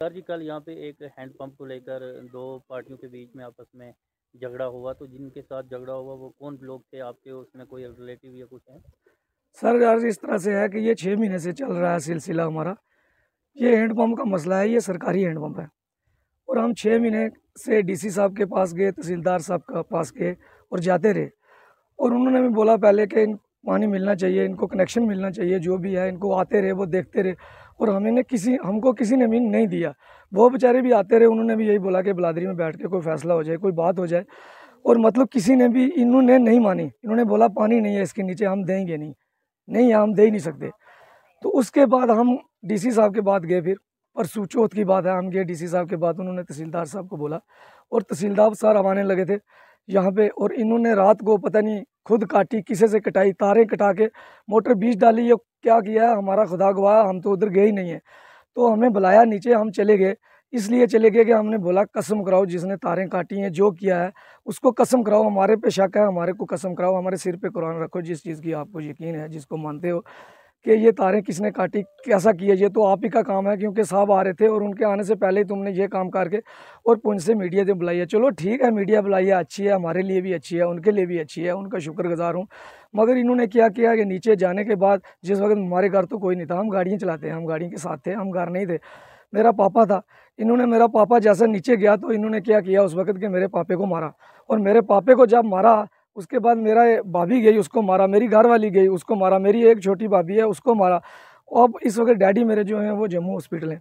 Sir जी, कल यहाँ पे एक हैंडपंप को लेकर 2 पार्टियों के बीच में आपस में झगड़ा हुआ, तो जिनके साथ झगड़ा हुआ वो कौन लोग थे आपके उसमें कोई रिलेटिव या कुछ है? सर यार इस तरह से है कि ये 6 महीने से चल रहा है सिलसिला हमारा। ये हैंडपम्प का मसला है, ये सरकारी हैंडपम्प है। और हम 6 महीने से डीसी साहब के पास गए, तहसीलदार साहब के पास गए और जाते रहे। और उन्होंने भी बोला पहले कि पानी मिलना चाहिए, इनको कनेक्शन मिलना चाहिए, जो भी है इनको आते रहे, वो देखते रहे। और हमको किसी ने भी नहीं दिया। वो बेचारे भी आते रहे, उन्होंने भी यही बोला कि बिलादरी में बैठ के कोई फैसला हो जाए, कोई बात हो जाए। और मतलब किसी ने भी इन्होंने नहीं मानी। इन्होंने बोला पानी नहीं है इसके नीचे, हम देंगे नहीं। नहीं, हम दे ही नहीं सकते। तो उसके बाद हम डीसी साहब के पास गए। फिर परसों चौथ की बात है, हम गए डीसी साहब के बाद, उन्होंने तहसीलदार साहब को बोला और तहसीलदार साहब आने लगे थे यहाँ पे। और इन्होंने रात को पता नहीं खुद काटी, किसे से कटाई, तारें कटा के मोटर बीच डाली, ये क्या किया है हमारा खुदा गवाह, हम तो उधर गए ही नहीं है। तो हमें बुलाया नीचे, हम चले गए। इसलिए चले गए कि हमने बोला कसम कराओ, जिसने तारें काटी हैं, जो किया है उसको कसम कराओ, हमारे पे शक है, हमारे को कसम कराओ, हमारे सिर पे कुरान रखो, जिस चीज़ की आपको यकीन है, जिसको मानते हो कि ये तारें किसने काटी, कैसा किया, ये तो आप ही का काम है। क्योंकि साहब आ रहे थे और उनके आने से पहले ही तुमने ये काम करके और पुंछ से मीडिया से बुलाई है। चलो ठीक है, मीडिया बुलाई है, अच्छी है, हमारे लिए भी अच्छी है, उनके लिए भी अच्छी है, उनका शुक्रगुजार हूँ। मगर इन्होंने क्या किया कि नीचे जाने के बाद, जिस वक्त हमारे घर तो कोई नहीं था, हम गाड़ियाँ चलाते हैं, हम गाड़ी के साथ थे, हम घर नहीं थे, मेरा पापा था। इन्होंने, मेरा पापा जैसा नीचे गया तो इन्होंने क्या किया उस वक्त के मेरे पापे को मारा। और मेरे पापे को जब मारा, उसके बाद मेरा भाभी गई, उसको मारा, मेरी घर वाली गई, उसको मारा, मेरी एक छोटी भाभी है, उसको मारा। अब इस वक्त डैडी मेरे जो हैं वो जम्मू हॉस्पिटल हैं।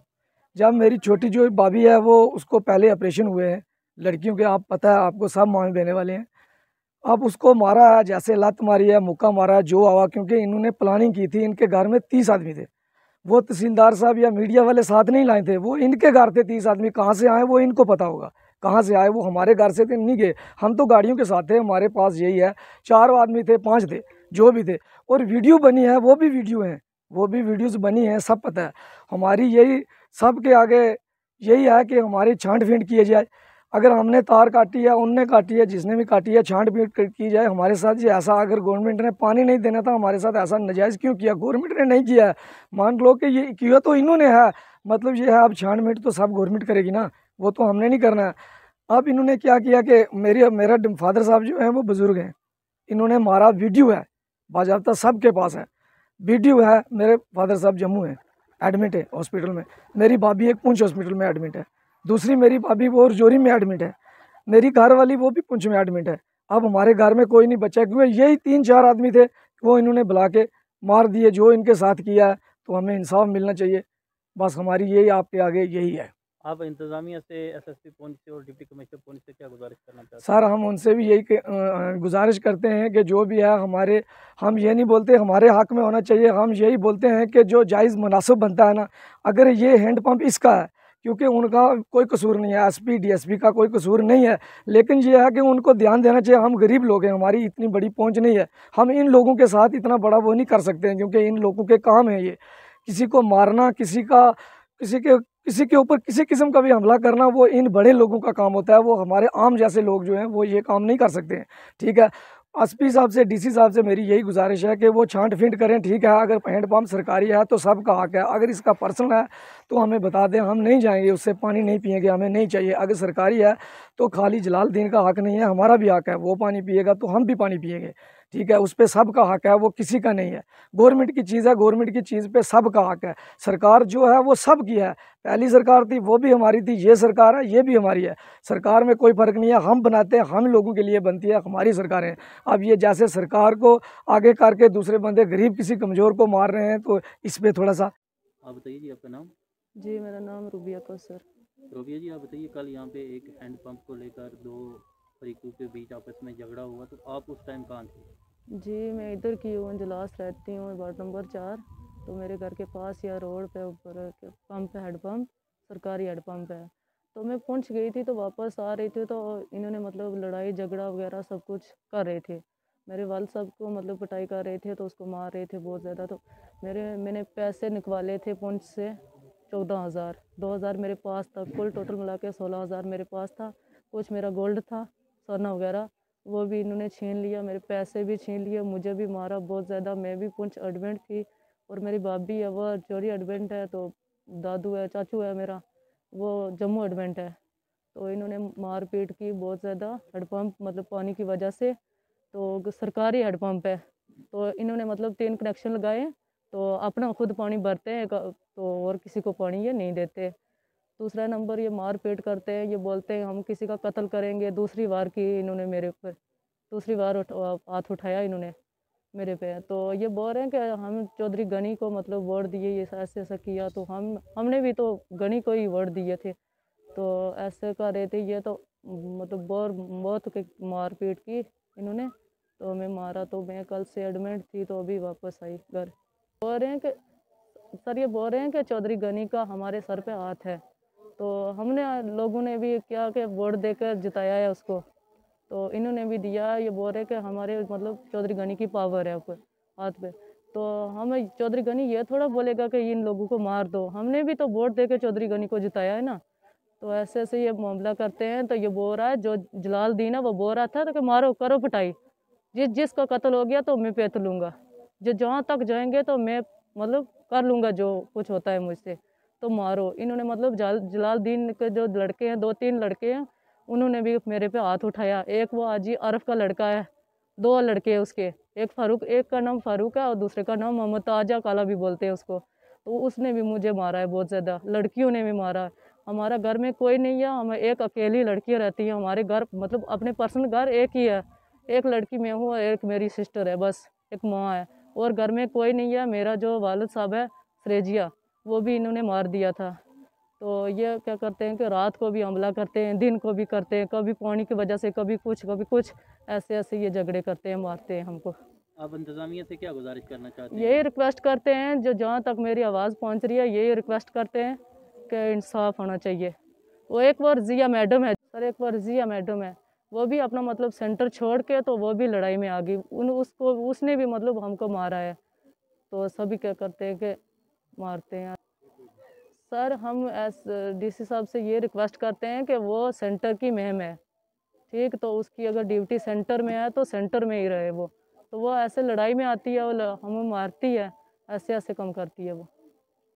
जब मेरी छोटी जो भाभी है वो, उसको पहले ऑपरेशन हुए हैं लड़कियों के, आप पता है आपको, सब मांग देने वाले हैं। अब उसको मारा है, जैसे लत मारी है, मुक्का मारा है, जो आवा, क्योंकि इन्होंने प्लानिंग की थी। इनके घर में 30 आदमी थे। वो तहसीलदार साहब या मीडिया वाले साथ नहीं लाए थे, वो इनके घर थे। 30 आदमी कहाँ से आए वो इनको पता होगा, कहाँ से आए। वो हमारे घर से थे नहीं गए, हम तो गाड़ियों के साथ थे, हमारे पास यही है। 4 आदमी थे, 5 थे, जो भी थे। और वीडियो बनी है, वो भी वीडियो है, वो भी वीडियोस बनी है, सब पता है। हमारी यही सबके आगे यही है कि हमारी छांट फींट किए जाए। अगर हमने तार काटी है, उनने काटी है, जिसने भी काटी है, छांट फींट की जाए हमारे साथ। ये ऐसा, अगर गवर्नमेंट ने पानी नहीं देना था हमारे साथ, ऐसा नाजायज़ क्यों किया? गवर्नमेंट ने नहीं किया है। मान लो कि ये किया तो इन्होंने है, मतलब ये है। अब छांट फींट तो सब गवर्नमेंट करेगी ना, वो तो हमने नहीं करना है। अब इन्होंने क्या किया कि मेरा फादर साहब जो है वो बुजुर्ग हैं, इन्होंने मारा, वीडियो है बाजाबता, सबके पास है वीडियो है। मेरे फादर साहब जम्मू है, एडमिट है हॉस्पिटल में। मेरी भाभी एक पुंछ हॉस्पिटल में एडमिट है। दूसरी मेरी भाभी वो रजौरी में एडमिट है। मेरी घर वाली वो भी पुंछ में एडमिट है। अब हमारे घर में कोई नहीं बचा, क्योंकि यही 3-4 आदमी थे, वो इन्होंने बुला के मार दिए, जो इनके साथ किया है। तो हमें इंसाफ मिलना चाहिए, बस हमारी यही आपके आगे यही है। आप इंतज़ामिया से, एसएसपी पुंछ से और डिप्टी कमिश्नर पुंछ से क्या गुज़ारिश करना चाहते हैं? सर हम उनसे भी यही गुजारिश करते हैं कि जो भी है हमारे, हम ये नहीं बोलते हमारे हक में होना चाहिए, हम यही बोलते हैं कि जो जायज़ मुनासिब बनता है ना, अगर ये हैंडपम्प इसका है, क्योंकि उनका कोई कसूर नहीं है, एसपी डीएसपी का कोई कसूर नहीं है। लेकिन ये है कि उनको ध्यान देना चाहिए। हम गरीब लोग हैं, हमारी इतनी बड़ी पहुंच नहीं है, हम इन लोगों के साथ इतना बड़ा वो नहीं कर सकते हैं, क्योंकि इन लोगों के काम है ये। किसी को मारना, किसी के ऊपर किसी किस्म का भी हमला करना, वो इन बड़े लोगों का काम होता है। वो हमारे आम जैसे लोग जो हैं वो ये काम नहीं कर सकते हैं। ठीक है, एसपी साहब से, डीसी साहब से मेरी यही गुजारिश है कि वो छांट फींट करें। ठीक है, अगर हैंडपम्प सरकारी है तो सबका हक है, अगर इसका पर्सनल है तो हमें बता दें, हम नहीं जाएंगे, उससे पानी नहीं पिएंगे, हमें नहीं चाहिए। अगर सरकारी है तो खाली जलालुद्दीन का हक नहीं है, हमारा भी हक है। वो पानी पिएगा तो हम भी पानी पिएंगे। ठीक है, उस पर सबका हक है, वो किसी का नहीं है। गवर्नमेंट की चीज़ है, गवर्नमेंट की चीज़ पे सबका हक है। सरकार जो है वो सबकी है, पहली सरकार थी वो भी हमारी थी, ये सरकार है ये भी हमारी है। सरकार में कोई फ़र्क नहीं है, हम बनाते हैं, हम लोगों के लिए बनती है, हमारी सरकारें। अब ये जैसे सरकार को आगे करके दूसरे बंदे गरीब किसी कमज़ोर को मार रहे हैं, तो इस पर थोड़ा सा। आप बताइए जी, आपका नाम? जी, मेरा नाम रूबिया कौसर। रोबिया जी, आप बताइए, कल यहाँ पे एक हैंडपंप को लेकर 2 फरीकों के बीच आपस में झगड़ा हुआ, तो आप उस टाइम कहाँ थे? जी, मैं इधर की हूँ, जलास रहती हूँ, वार्ड नंबर 4। तो मेरे घर के पास या रोड पे ऊपर पंप है, हैंडपम्प, सरकारी हैंडपम्प है। तो मैं पहुँच गई थी, तो वापस आ रही थी तो इन्होंने मतलब लड़ाई झगड़ा वगैरह सब कुछ कर रहे थे। मेरे वाल साहब को मतलब पिटाई कर रहे थे, तो उसको मार रहे थे बहुत ज़्यादा। तो मैंने पैसे निकवाले थे पुंछ से, 14,000, 2,000 मेरे पास था, कुल टोटल मिला के 16,000 मेरे पास था। कुछ मेरा गोल्ड था, सोना वगैरह, वो भी इन्होंने छीन लिया, मेरे पैसे भी छीन लिए, मुझे भी मारा बहुत ज़्यादा। मैं भी पुंछ एडमिट थी और मेरी भाभी है वो चोरी एडमिट है। तो दादू है, चाचू है मेरा, वो जम्मू एडवेंट है। तो इन्होंने मारपीट की बहुत ज़्यादा, हैंडपम्प मतलब पानी की वजह से। तो सरकारी हैंडपम्प है, तो इन्होंने मतलब 3 कनेक्शन लगाए, तो अपना खुद पानी भरते हैं तो और किसी को पानी ये नहीं देते। दूसरा नंबर ये मारपीट करते हैं, ये बोलते हैं हम किसी का कत्ल करेंगे। दूसरी बार की इन्होंने मेरे ऊपर, दूसरी बार हाथ उठाया इन्होंने मेरे पे। तो ये बोल रहे हैं कि हम चौधरी गनी को मतलब वोट दिए, ये ऐसे ऐसा किया। तो हमने भी तो गनी को ही वोट दिए थे, तो ऐसे कर रहे थे ये। तो मतलब बहुत मारपीट की इन्होंने, तो हमें मारा। तो मैं कल से एडमिट थी, तो अभी वापस आई घर। बोल रहे हैं कि सर, ये बोल रहे हैं कि चौधरी गनी का हमारे सर पे हाथ है। तो हमने लोगों ने भी क्या कि वोट देकर जिताया है उसको, तो इन्होंने भी दिया। ये बोल रहे कि हमारे मतलब चौधरी गनी की पावर है ऊपर हाथ पे। तो हम चौधरी गनी ये थोड़ा बोलेगा कि इन लोगों को मार दो, हमने भी तो वोट दे के चौधरी गनी को जिताया है ना। तो ऐसे ऐसे ये मामला करते हैं। तो ये बोल रहा है, जो जलालुद्दीन है वो बोल रहा था तो कि मारो करो पिटाई, जिसका कत्ल हो गया तो मैं पेत लूँगा, जो जहाँ तक जाएंगे तो मैं मतलब कर लूँगा जो कुछ होता है मुझसे, तो मारो। इन्होंने मतलब जलालुद्दीन के जो लड़के हैं, 2-3 लड़के हैं, उन्होंने भी मेरे पे हाथ उठाया। एक वो आजी अरफ का लड़का है, 2 लड़के हैं उसके, एक फारूक, एक का नाम फारूक है और दूसरे का नाम मोहम्मद ताजा काला भी बोलते हैं उसको। तो उसने भी मुझे मारा है बहुत ज़्यादा, लड़कियों ने भी मारा है। हमारा घर में कोई नहीं है, हम एक अकेली लड़की रहती है हमारे घर, मतलब अपने पर्सनल घर एक ही है, एक लड़की मैं हूँ और एक मेरी सिस्टर है, बस एक माँ है, और घर में कोई नहीं है। मेरा जो वालिद साहब है सरेजिया, वो भी इन्होंने मार दिया था। तो ये क्या करते हैं कि रात को भी हमला करते हैं, दिन को भी करते हैं, कभी पानी की वजह से, कभी कुछ, ऐसे ऐसे ये झगड़े करते हैं, मारते हैं हमको। आप इंतज़ामिया से क्या गुजारिश करना चाहते हैं? यही रिक्वेस्ट करते हैं, जो जहाँ तक मेरी आवाज़ पहुँच रही है, यही रिक्वेस्ट करते हैं कि इंसाफ होना चाहिए। वो एक बार जिया मैडम है सर, एक बार जिया मैडम है, वो भी अपना मतलब सेंटर छोड़ के तो वो भी लड़ाई में आ गई, उसने भी मतलब हमको मारा है। तो सभी क्या करते हैं कि मारते हैं। सर, हम एस डीसी साहब से ये रिक्वेस्ट करते हैं कि वो सेंटर की मेम है, ठीक, तो उसकी अगर ड्यूटी सेंटर में है तो सेंटर में ही रहे वो। तो वो ऐसे लड़ाई में आती है, वो हमें मारती है, ऐसे ऐसे कम करती है वो।